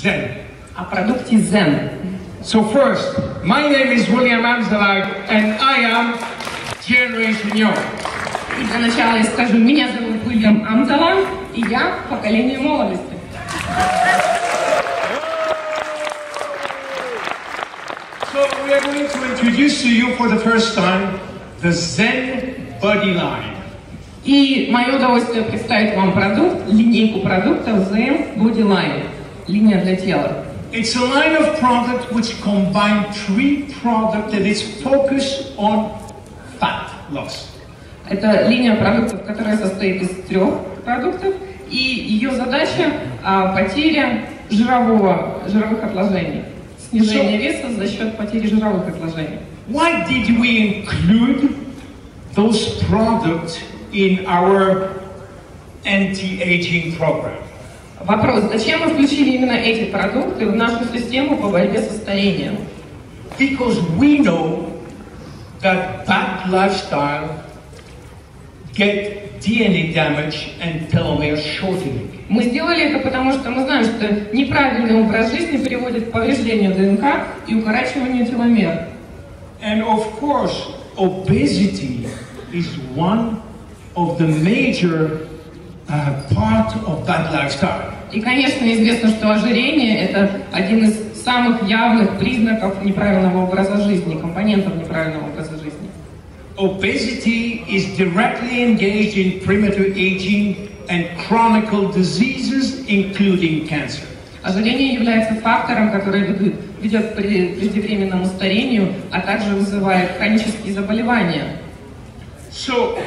Zen. О продукте Zen. So first, my name is William Amsterdam, and I am Generation Young. И для начала я скажу, меня зовут Уильям Амзалан, и я поколение молодости. So we are going to introduce to you for the first time the Zen Body Line. И мое удовольствие представить вам продукт, линейку продуктов Zen Body Line, линия для тела. It's a line of product which combine three products that is focused on fat loss. Это линия продуктов, которая состоит из 3 продуктов, и ее задача потеря жировых отложений, снижение веса за счет потери жировых отложений. Why did we include those products in our anti-aging program? Вопрос, зачем мы включили именно эти продукты в нашу систему по борьбе со старением? Because we know that bad lifestyle get DNA damage and telomere shortening. Мы сделали это потому, что мы знаем, что неправильный образ жизни приводит к повреждению ДНК и укорачиванию теломер. And of course, obesity is one of the major part of bad lifestyle. И, конечно, известно, что ожирение – это один из самых явных признаков неправильного образа жизни, компонентов неправильного образа жизни. Obesity is directly engaged in premature aging and chronic diseases, including cancer. Ожирение является фактором, который ведет к преждевременному старению, а также вызывает хронические заболевания. So,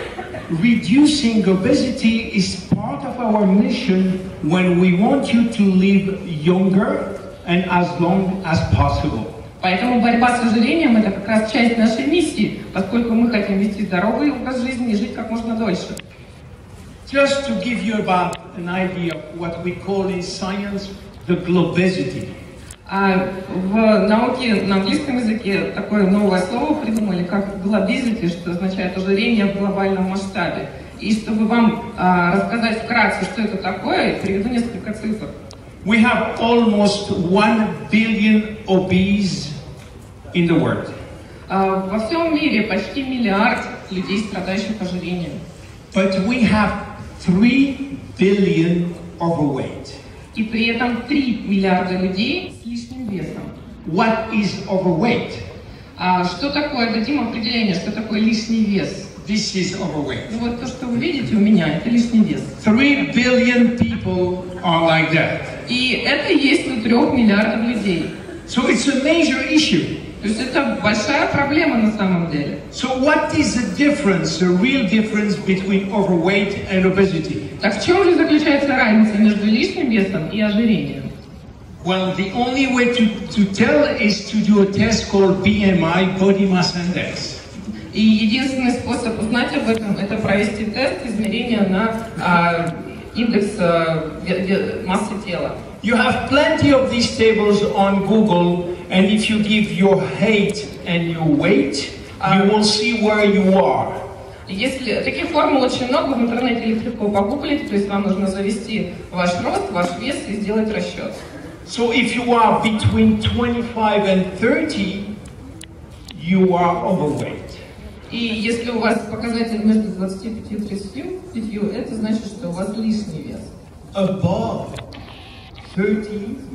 reducing obesity is part of our mission when we want you to live younger and as long as possible. Поэтому борьба с ожирением – это как раз часть нашей миссии, поскольку мы хотим вести здоровый образ жизни и жить как можно дольше. Just to give you about an idea of what we call in science the globesity. А в науке на английском языке такое новое слово придумали, как globesity, что означает ожирение в глобальном масштабе. И чтобы вам рассказать вкратце, что это такое, приведу несколько цифр. We have almost 1 billion obese in the world. Во всем мире почти миллиард людей, страдающих ожирением. But we have 3 billion overweight. И при этом 3 миллиарда людей с лишним весом. What is overweight? Что такое, дадим определение, что такое лишний вес? This is overweight. Ну вот то, что вы видите у меня, это лишний вес. 3 billion people are like that. И это есть у 3 миллиардов людей. So it's a major issue. То есть это большая проблема на самом деле. So what is the difference, the real difference between overweight and obesity? Так в чем же заключается разница между лишним весом и ожирением? Well, the only way to tell is to do a test called BMI, Body Mass Index. И единственный способ узнать об этом – это провести тест измерения на индекс массы тела. You have plenty of these tables on Google, and if you give your height and your weight, you will see where you are. Если таких формул очень много, в интернете их легко погуглить, то есть вам нужно завести ваш рост, ваш вес и сделать расчет. So if you are between 25 and 30, you are overweight. И если у вас показатель между 25 и 35, это значит, что у вас лишний вес. Above 30,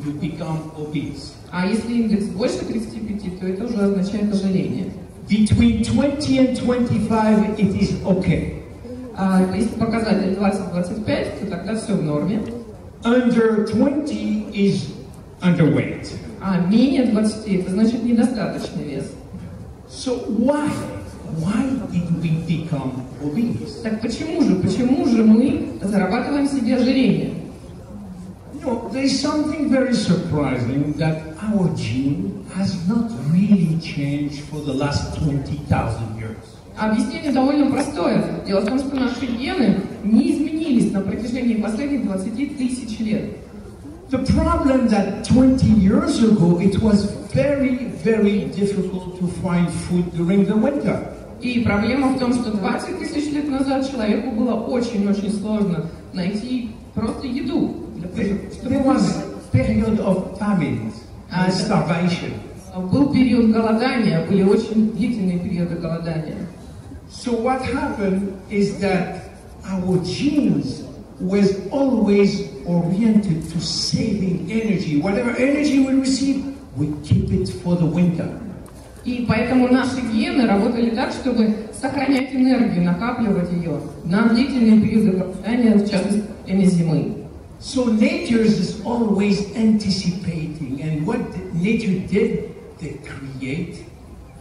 you become obese. А если индекс больше 35, то это уже означает ожирение. Between 20 and 25, it is okay. А если показатель 20-25, то тогда все в норме. Under 20 is underweight. А менее 20, это значит недостаточный вес. So why did we become obese? Так почему же мы зарабатываем себе ожирение? You know, there is something very surprising that our gene has not really changed for the last 20,000 years. Объяснение довольно простое. Дело в том, что наши гены не изменились на протяжении последних 20 тысяч лет. The problem that 20 years ago it was very, very difficult to find food during the winter. И проблема в том, что 20 тысяч лет назад человеку было очень-очень сложно найти просто еду. period of famine and starvation. Был период голодания, были очень длительные периоды голодания. So what happened is that our genes was always oriented to saving energy. Whatever energy we receive, we keep it for the winter. И поэтому наши гены работали так, чтобы сохранять энергию, накапливать ее на длительные периоды голодания, в частности, во время зимы. So nature is always anticipating, and what nature did, they create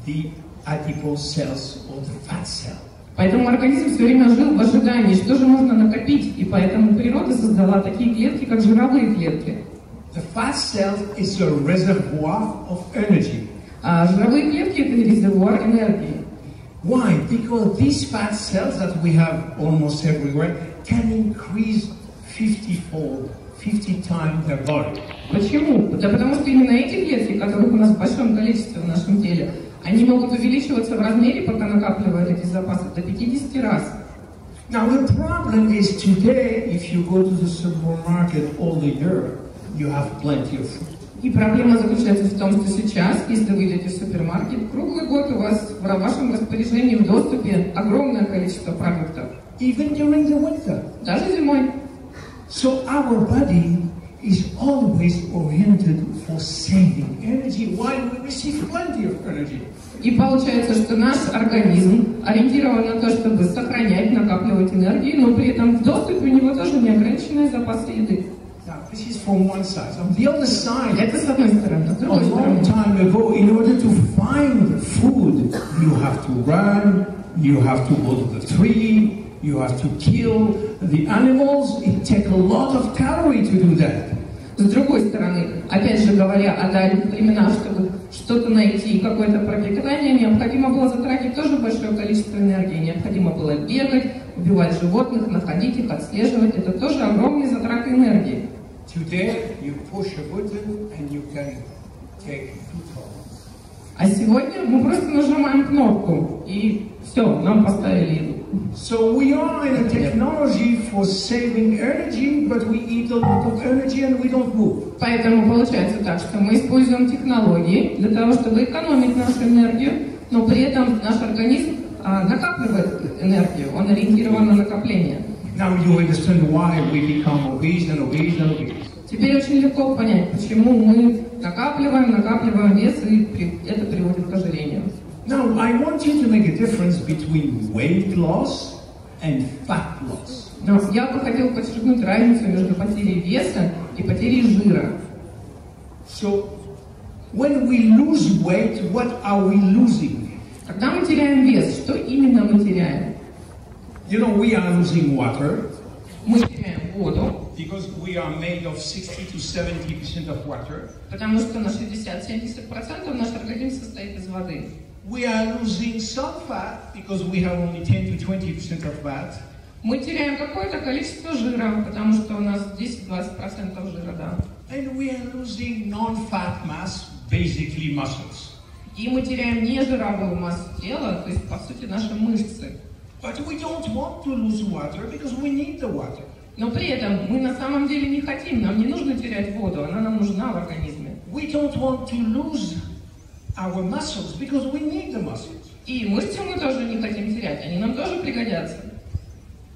the adipose cells or the fat cell. Поэтому организм все время жил в ожидании, что же можно накопить, и поэтому природа создала такие клетки, как жировые клетки. The fat cell is a reservoir of energy. А жировые клетки – это резервуар энергии. Why? Because these fat cells that we have almost everywhere can increase 50-fold, 50 times their volume. Почему? Да потому что именно эти клетки, которых у нас в большом количестве в нашем теле, они могут увеличиваться в размере, пока накапливают эти запасы, до 50 раз. Now the problem is today, if you go to the supermarket all the year, you have plenty of food. И проблема заключается в том, что сейчас, если вы идете в супермаркет, круглый год у вас в вашем распоряжении в доступе огромное количество продуктов. Even during the winter. Даже зимой. So our body is always oriented for saving energy while we receive plenty of energy. И получается, что наш организм ориентирован на то, чтобы сохранять, накапливать энергию, но при этом в доступе у него тоже неограниченные запасы еды. Now, this is from one side. On the other side, Это с одной стороны. С a другой long стороны. time ago, in order to find food, you have to run, you have to go to the tree, you have to kill the animals. It takes a lot of calories to do that. С другой стороны, опять же говоря о дальних временах, чтобы что-то найти, какое-то пропитание, необходимо было затратить тоже большое количество энергии. Необходимо было бегать, убивать животных, находить их, отслеживать. Это тоже огромные затраты энергии. Today, you push a button and you can take food. А сегодня мы просто нажимаем кнопку, и все, нам поставили еду. So we are in a technology for saving energy, but we eat a lot of energy and we don't move. Поэтому получается так, что мы используем технологии для того, чтобы экономить нашу энергию, но при этом наш организм накапливает энергию, он ориентирован на накопление. Now you understand why we become obese and obese and obese. Теперь очень легко понять, почему мы накапливаем вес, и это приводит к ожирению. Now I want you to make a difference between weight loss and fat loss. Но я бы хотела подчеркнуть разницу между потерей веса и потерей жира. So when we lose weight, what are we losing? Когда мы теряем вес, что именно мы теряем? You know, we are losing water Мы теряем воду, because we are made of 60 to 70% of water. потому что на 60-70% наш организм состоит из воды. We are losing some fat because we have only 10 to 20% of fat. Мы теряем какое-то количество жира, потому что у нас 10-20% жира, да. And we are losing non-fat mass, basically muscles. И мы теряем нежировую массу тела, то есть, по сути, наши мышцы. But we don't want to lose water because we need the water. Но при этом мы на самом деле не хотим, нам не нужно терять воду, она нам нужна в организме. We don't want to lose our muscles because we need the muscles. И мышцы мы тоже не хотим терять, они нам тоже пригодятся.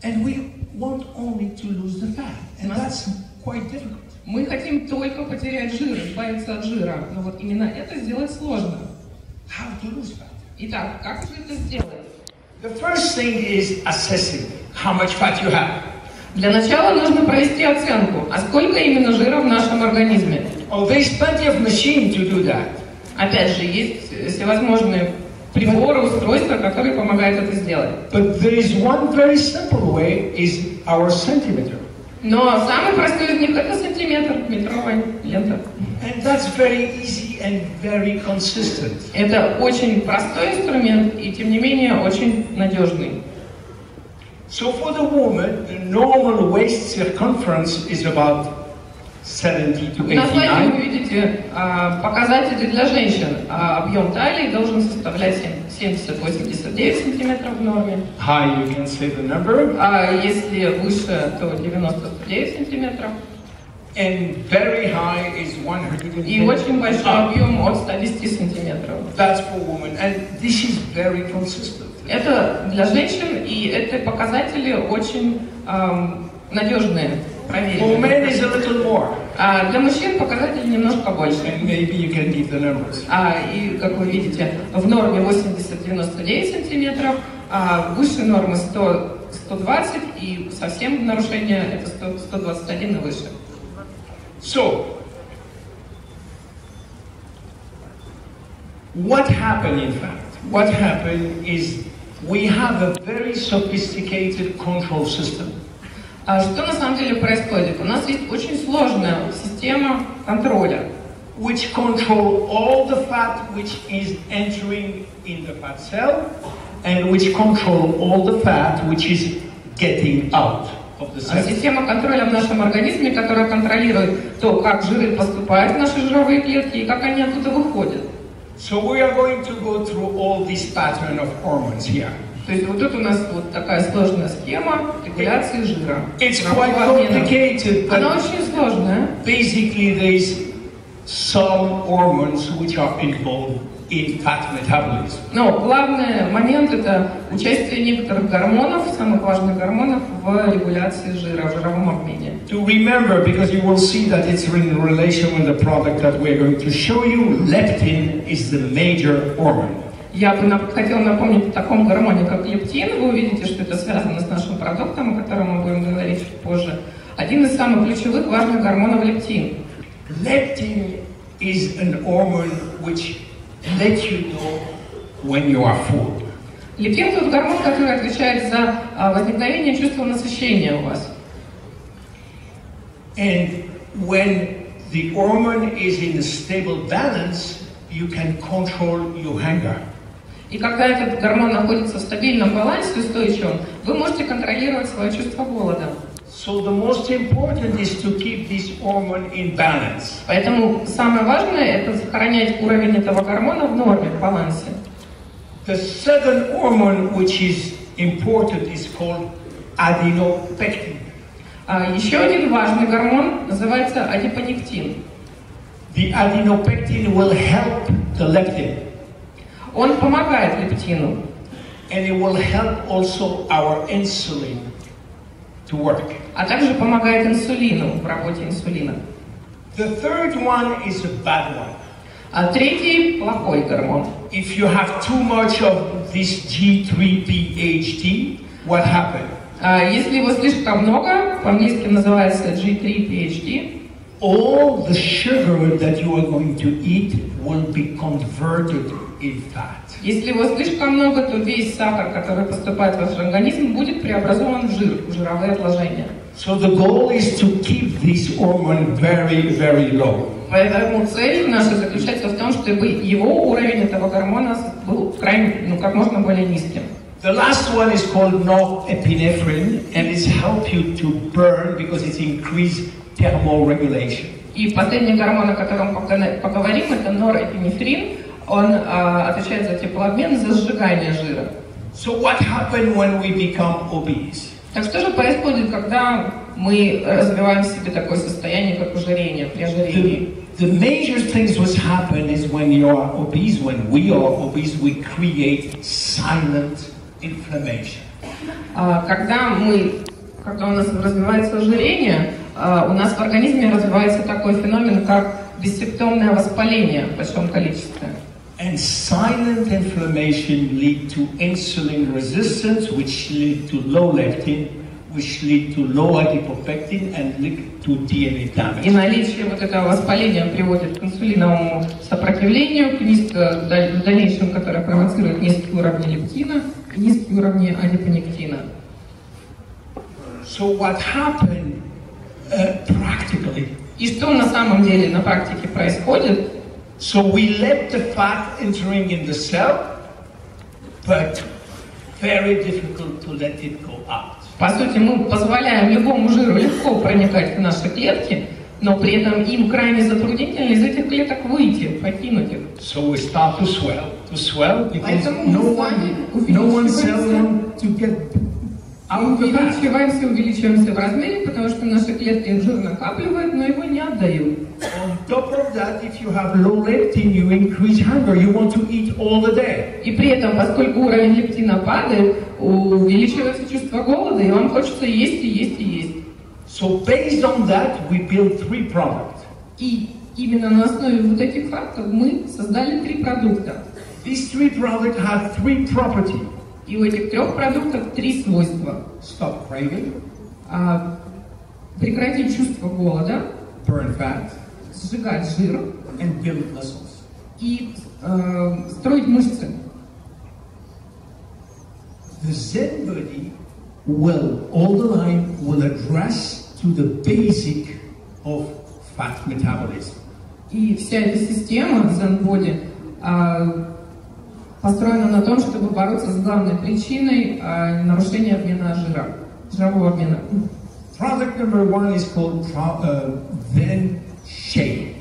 And we want only to lose the fat. And that's quite difficult. Мы хотим только потерять жир, избавиться от жира, но вот именно это сделать сложно. How to lose fat? Итак, как же это сделать? The first thing is assessing how much fat you have. Для начала нужно провести оценку, а сколько именно жира в нашем организме. Oh, there's plenty of machines to do that. Опять же, есть всевозможные приборы, устройства, которые помогают это сделать. But there is one very simple way, is our centimeter. Но самый простой из них это сантиметр, метровая лента. And that's very easy and very consistent. Это очень простой инструмент и, тем не менее, очень надежный. So for the woman, the normal waist circumference is about 70 to На слайде вы 89. видите показатели для женщин. Объем талии должен составлять 70-89 сантиметров в норме. High, you can say the number. Если выше, то 90-109 сантиметров. and very high is 110. И очень большой объем от 110 сантиметров. That's for women, and this is very consistent. Это для женщин, и эти показатели очень надежные, For проверенные. men is a little more. А для мужчин показатели немножко больше. And maybe you can give the numbers. И, как вы видите, в норме 80-99 сантиметров, а выше нормы 100-120, и совсем нарушение это 100-121 и выше. So, what happened in fact? What happened is we have a very sophisticated control system. Что на самом деле происходит? У нас есть очень сложная система контроля, Which control all the fat which is entering in the fat cell and which control all the fat which is getting out of the cell. Система контроля в нашем организме, которая контролирует то, как жиры поступают в наши жировые клетки и как они оттуда выходят. So we are going to go through all this pattern of hormones here. То есть вот тут у нас вот такая сложная схема регуляции жира. It's quite complicated, Она but очень сложная. basically there's some hormones which are involved in fat metabolism. Но главный момент это участие некоторых гормонов, самых важных гормонов в регуляции жира, в жировом обмене. To remember, because you will see that it's in relation with the product that we're going to show you, leptin is the major hormone. Я бы хотела напомнить о таком гормоне, как лептин. Вы увидите, что это связано с нашим продуктом, о котором мы будем говорить чуть позже. Один из самых ключевых важных гормонов лептин. Leptin is an hormone which lets you know when you are full. Лептин – тот гормон, который отвечает за возникновение чувства насыщения у вас. And when the hormone is in a stable balance, you can control your hunger. И когда этот гормон находится в стабильном балансе, устойчивом, вы можете контролировать свое чувство голода. So the most important is to keep this hormone in balance. Поэтому самое важное – это сохранять уровень этого гормона в норме, в балансе. The second hormone which is important is called adenopectin. Еще один важный гормон называется адипонектин. The adenopectin will help the leptin. Он помогает лептину. And it will help also our insulin to work. А также помогает инсулину, в работе инсулина. The third one is a bad one. А третий – плохой гормон. If you have too much of this G3-PHD, what happens? Если его слишком много, по-английски называется G3-PHD, all the sugar that you are going to eat will be converted in fat. Если его слишком много, то весь сахар, который поступает в ваш организм, будет преобразован в жир, в жировые отложения. So the goal is to keep this hormone very, very low. Поэтому цель наша заключается в том, чтобы его уровень этого гормона был крайне, как можно более низким. The last one is called norepinephrine, and it's help you to burn because it's increased thermoregulation. И последний гормон, о котором поговорим, это норэпинефрин. Он отвечает за теплообмен, за сжигание жира. So what happens when we become obese? Так что же происходит, когда мы развиваем в себе такое состояние, как ожирение, при ожирении? The major things what happen is when you are obese, when we are obese, we create silent inflammation. Когда у нас развивается ожирение, у нас в организме развивается такой феномен, как бессимптомное воспаление в большом количестве. And silent inflammation lead to insulin resistance, which lead to low leptin, which lead to low adipopectin and lead to DNA damage. И наличие вот этого воспаления приводит к инсулиновому сопротивлению, в дальнейшем, которое провоцирует низкие уровни лептина и низкие уровни адипонектина. So what happened practically? И что на самом деле на практике происходит? So we let the fat entering in the cell, but very difficult to let it go out. По сути, мы позволяем любому жиру легко проникать в наши клетки, но при этом им крайне затруднительно из этих клеток выйти, покинуть их. So we start to swell because no one cell want to get out the fat. Увеличиваемся в размере, потому что наши клетки жир накапливают, но его не отдают. On top of that, if you have low leptin, you increase hunger. You want to eat all the day. И при этом, поскольку уровень лептина падает, увеличивается чувство голода, и вам хочется есть и есть и есть. So based on that, we build 3 products. И именно на основе вот этих фактов мы создали 3 продукта. These 3 products have 3 properties. И у этих 3 продуктов 3 свойства. Stop craving, Прекратить чувство голода, burn fat, сжигать жир and build muscles. и строить мышцы. The Zen body will all the time will address to the basic of fat metabolism. И вся эта система Zen Body построена на том, чтобы бороться с главной причиной нарушения обмена жира, жирового обмена. Product number 1 is called Zen Shape.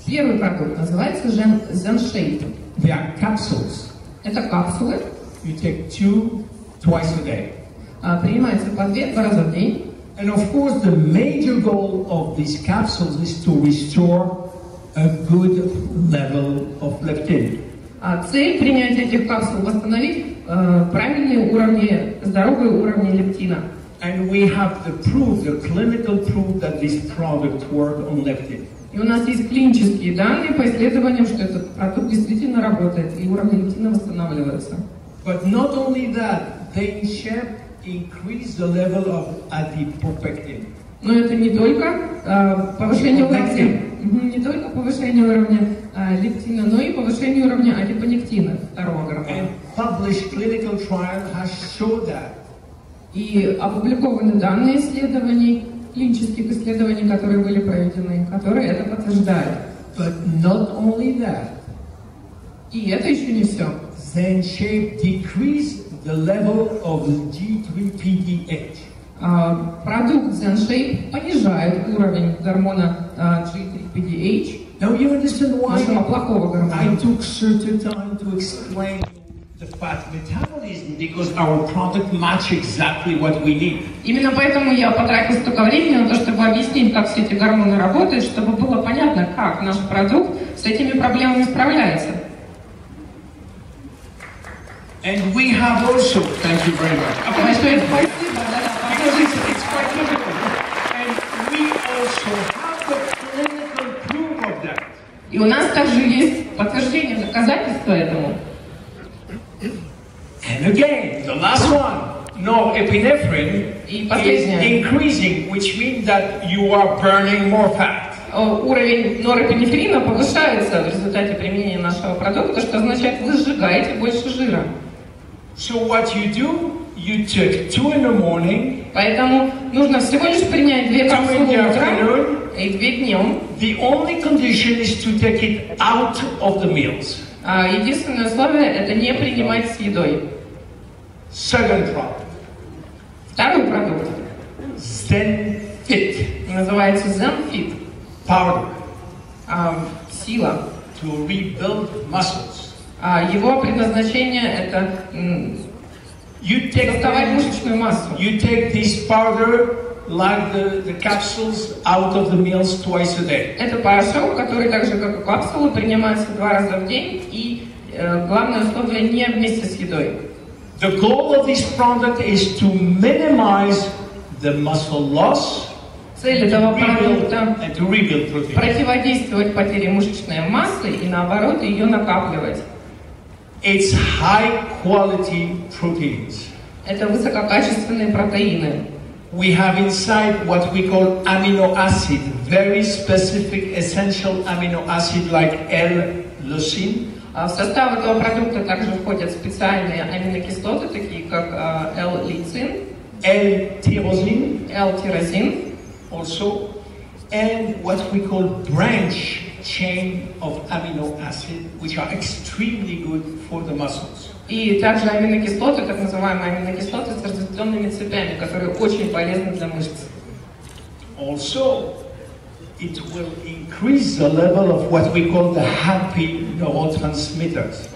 Первый продукт называется Zen Shape. They are capsules. Это капсулы. You take 2 twice a day. Принимается по 2 раза в день. And of course, the major goal of these capsules is to restore a good level of leptin. Цель принятия этих капсул восстановить правильные уровни, здоровые уровни лептина. And we have the proof, the clinical proof that this product works on leptin. И у нас есть клинические данные по исследованиям, что этот продукт действительно работает, и уровни лептина восстанавливаются. But not only that, they increase the level of adipopectin. Но это не только повышение уровня, лептина, но и повышение уровня адипонектина, второго гормона. And published clinical trial has showed that. И опубликованы данные исследований, клинических исследований, которые были проведены, которые это подтверждают. But not only that. И это еще не все. Zen Shape decrease the level of G3-PDH. Продукт Zen Shape понижает уровень гормона G3-PDH, Now you understand why нашего плохого I гормона. took certain time to explain the fat metabolism, because our product match exactly what we need. Именно поэтому я потратил столько времени на то, чтобы объяснить, как все эти гормоны работают, чтобы было понятно, как наш продукт с этими проблемами справляется. And we have also, thank you very much. Большое спасибо. Because it's quite difficult. And we also have the clinical proof of that. И у нас также есть подтверждение, доказательства этому. And again, the last one, norepinephrine И is последнее. increasing, which means that you are burning more fat. Уровень норэпинефрина повышается в результате применения нашего продукта, что означает, вы сжигаете больше жира. So what you do, you take 2 in the morning, Поэтому нужно всего лишь принять 2 капсулы in the утром afternoon. и 2 днем. The only condition is to take it out of the meals. Единственное условие – это не принимать с едой. Second product, Второй продукт Zen Fit называется Zen Fit. powder Сила. to rebuild muscles. Его предназначение – это You take создавать мышечную массу. this powder like the capsules out of the meals twice a day. Это порошок, который так же, как и капсулы, принимается 2 раза в день, и главное условие – не вместе с едой. The goal of this product is to minimize the muscle loss Цель этого продукта and to rebuild protein. противодействовать потере мышечной массы и наоборот ее накапливать. It's high quality proteins. Это высококачественные протеины. We have inside what we call amino acid, very specific essential amino acid like L-leucine. В состав этого продукта также входят специальные аминокислоты, такие как L-лейцин, L-tyrosine L-тирозин, also, and what we call branch chain of amino acid, which are extremely good for the muscles. и также аминокислоты, так называемые аминокислоты с разветвленными цепями, которые очень полезны для мышц. Also, it will increase the level of what we call the happy neurotransmitters.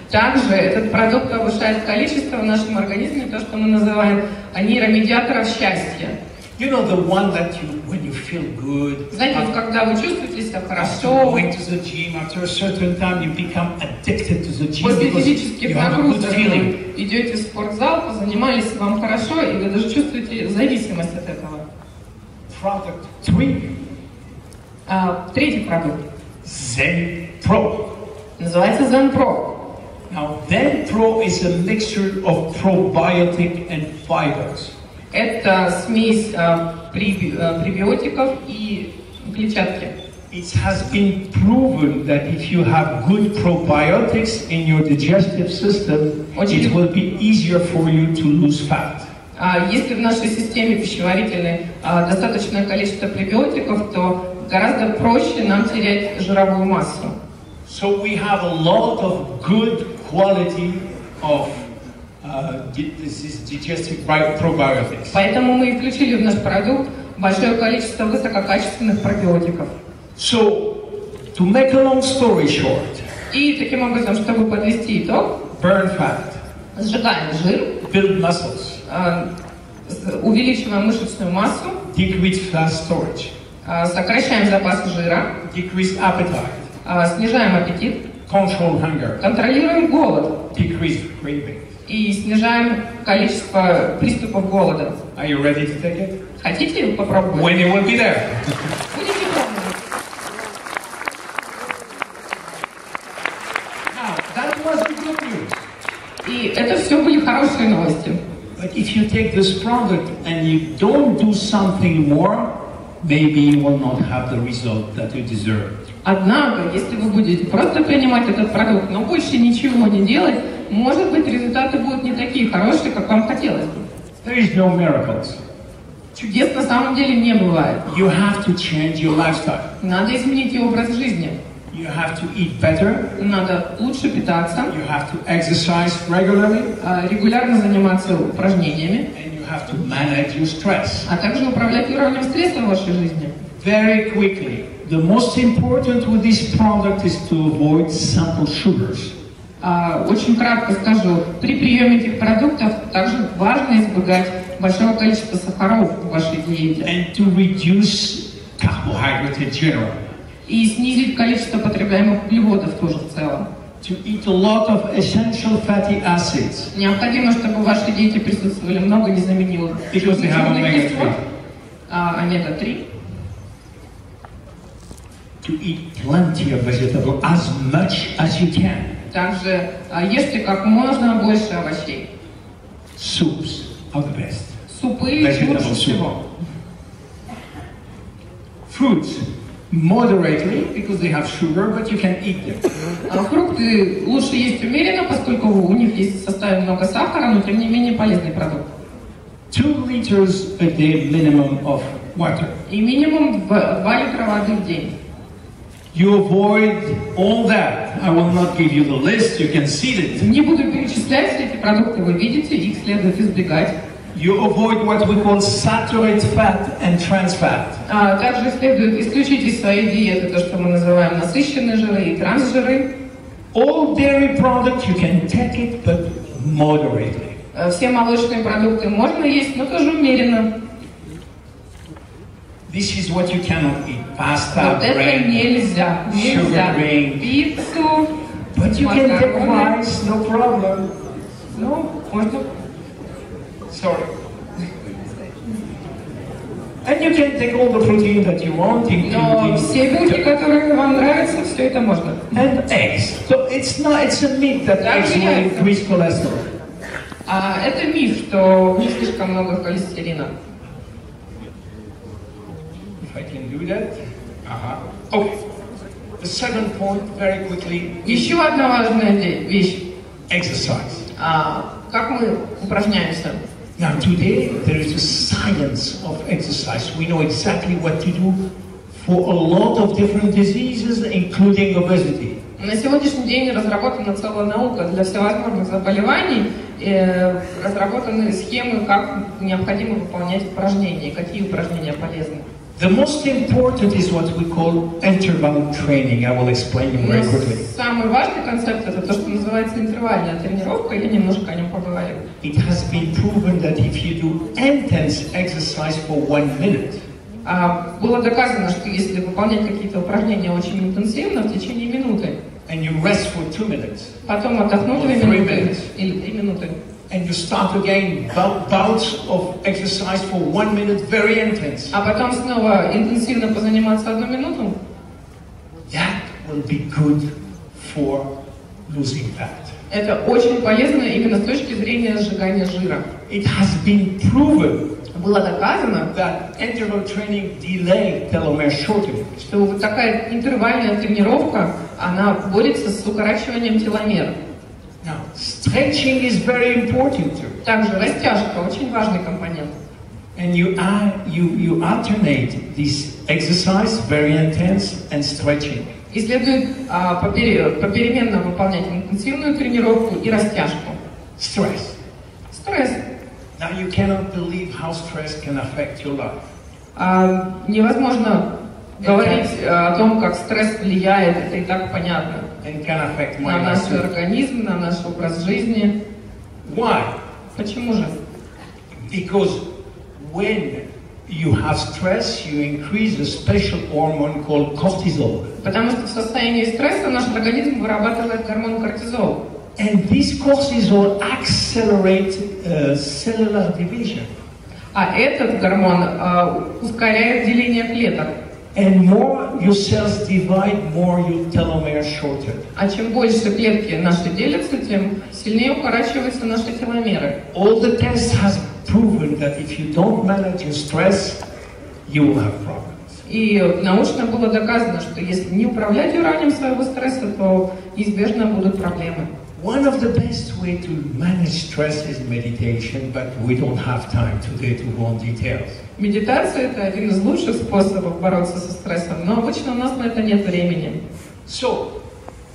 Также этот продукт повышает количество в нашем организме, то, что мы называем нейромедиаторов счастья. You know, the one that when you feel good. Знаете, вот когда вы чувствуете себя хорошо, going to the gym, after a certain time you become addicted to the gym после because физических you have a good нагрузок feeling. вы идете в спортзал, позанимались, вам хорошо, и вы даже чувствуете зависимость от этого. Product 3. Третий продукт. Zen Pro. Называется Zen Pro. Now, Zen Pro is a mixture of probiotic and fibers. Это смесь пребиотиков и клетчатки. It has been proven that if you have good probiotics in your digestive system, it will be easier for you to lose fat. Если в нашей системе пищеварительной достаточное количество пребиотиков, то гораздо проще нам терять жировую массу. So we have a lot of good quality of digestive probiotics. Поэтому мы и включили в наш продукт большое количество высококачественных пробиотиков. So, to make a long story short, И таким образом, чтобы подвести итог, burn fat, сжигаем жир, build muscles, увеличиваем мышечную массу, decrease fat storage, сокращаем запасы жира, decrease appetite, снижаем аппетит, control hunger, контролируем голод decrease craving. и снижаем количество приступов голода. Are you ready to take it? Хотите попробовать? When it will be there. Будете пробовать? Now, that was the good news. И это все были хорошие новости. But if you take this product and you don't do something more, maybe you will not have the result that you deserve. Однако, если вы будете просто принимать этот продукт, но больше ничего не делать, может быть, результаты будут не такие хорошие, как вам хотелось бы. There is no miracles. Чудес на самом деле не бывает. You have to change your lifestyle. Надо изменить и образ жизни. You have to eat better. Надо лучше питаться, You have to exercise regularly. регулярно заниматься упражнениями, And you have to manage your stress. а также управлять уровнем стресса в вашей жизни. Very quickly, the most important with this product is to avoid simple sugars. Очень кратко скажу, при приеме этих продуктов также важно избегать большого количества сахаров в вашей диете And to reduce carbohydrates in general. и снизить количество потребляемых углеводов тоже в целом. To eat a lot of essential fatty acids. Необходимо, чтобы в вашей диете присутствовали много незаменимых Because they have жирных кислот, omega-3. омега-3. To eat plenty of vegetables, as much as you can. Также ешьте как можно больше овощей. Soups are the best. Супы Vegetable лучше soup. всего. Fruits, moderately, because they have sugar, but you can eat them. Фрукты лучше есть умеренно, поскольку у них есть в составе много сахара, но тем не менее полезный продукт. 2 liters a day minimum of water. И минимум 2 литра воды в день. You avoid all that. I will not give you the list, you can see it. Не буду перечислять, все эти продукты вы видите, их следует избегать. You avoid what we call saturated fat and trans fat. Также следует исключить из своей диеты то, что мы называем насыщенные жиры и трансжиры. All dairy products, you can take it, but moderately. Все молочные продукты можно есть, но тоже умеренно. This is what you cannot eat. Pasta, Вот это bread, нельзя. Нельзя. sugar drink. Пиццу, But you can take макароны. rice, no problem. Ну, можно. Sorry. And you can take all the protein that you want, Но including все белки, которые вам нравятся, все это можно. and eggs. So it's a myth that eggs will increase cholesterol. Это миф, что в них слишком много холестерина. If I can do that. Okay. The second point, very quickly, Еще одна важная вещь. exercise. Как мы упражняемся? Now today there is a science of exercise. We know exactly what to do for a lot of different diseases, including obesity. На сегодняшний день разработана целая наука для всевозможных заболеваний, разработаны схемы, как необходимо выполнять упражнения, какие упражнения полезны. The most important is what we call interval training. I will explain you very Но quickly. самый важный концепт это то, что называется интервальная тренировка. Я немножко о нем поговорю. It has been proven that if you do intense exercise for 1 minute, Было доказано, что если выполнять какие-то упражнения очень интенсивно в течение минуты, and you rest for 2 minutes, потом отдохнуть 2 Or 3 минуты minutes. или 3 минуты, and you start again bouts of exercise for 1 minute, very intense, а потом снова интенсивно позаниматься 1 минуту, that will be good for losing fat. это очень полезно именно с точки зрения сжигания жира. It has been proven Было доказано, that interval training delay telomere shortening. что вот такая интервальная тренировка, она борется с укорачиванием теломер. Now, stretching is very important too. Также растяжка очень важный компонент. And you alternate this exercise, very intense, and stretching. И следует попеременно выполнять интенсивную тренировку и растяжку. Stress. Стресс. Now you cannot believe how stress can affect your life. Невозможно говорить о том, как стресс влияет, это и так понятно, And can affect на my наш life. организм, на наш образ жизни. Why? Почему же? Because when you have stress, you increase a special hormone called cortisol. Потому что в состоянии стресса наш организм вырабатывает гормон кортизол. And this cortisol accelerates cellular division. А этот гормон ускоряет деление клеток. And more your cells divide, more your telomere shorten. А чем больше клетки наши делятся, тем сильнее укорачиваются наши теломеры. All the tests has proven that if you don't manage your stress, you will have problems. И научно было доказано, что если не управлять уровнем своего стресса, то неизбежно будут проблемы. One of the best way to manage stress is meditation, but we don't have time today to go on details. Медитация – это один из лучших способов бороться со стрессом, но обычно у нас на это нет времени. So,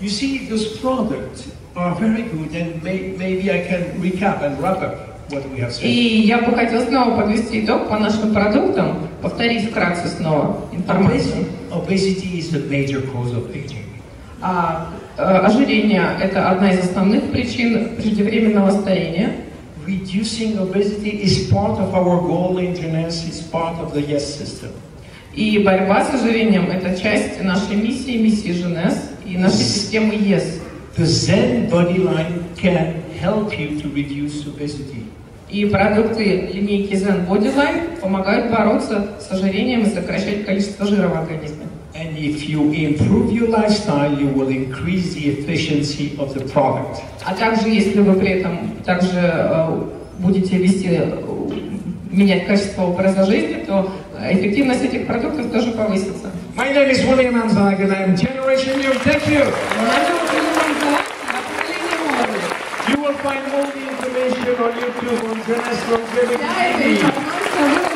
you see, those products are very good, and maybe I can recap and wrap up what we have said. И я бы хотела снова подвести итог по нашим продуктам, повторить вкратце снова информацию. Obesity is a major cause of aging. Ожирение – это одна из основных причин преждевременного старения. Reducing obesity is part of our goal in Jeunesse, it's part of the YES system. И борьба с ожирением – это часть нашей миссии Jeunesse и нашей системы ЕС. The Zen Body Line can help you to reduce obesity. И продукты линейки Zen Bodyline помогают бороться с ожирением и сокращать количество жира в организме. And if you improve your lifestyle, you will increase the efficiency of the product. А также, если вы при этом также будете менять качество образа жизни, то эффективность этих продуктов тоже повысится. My name is William Anzag and I'm Generation U. Thank you. You will find all the information on YouTube on Jeunesse Longevity TV.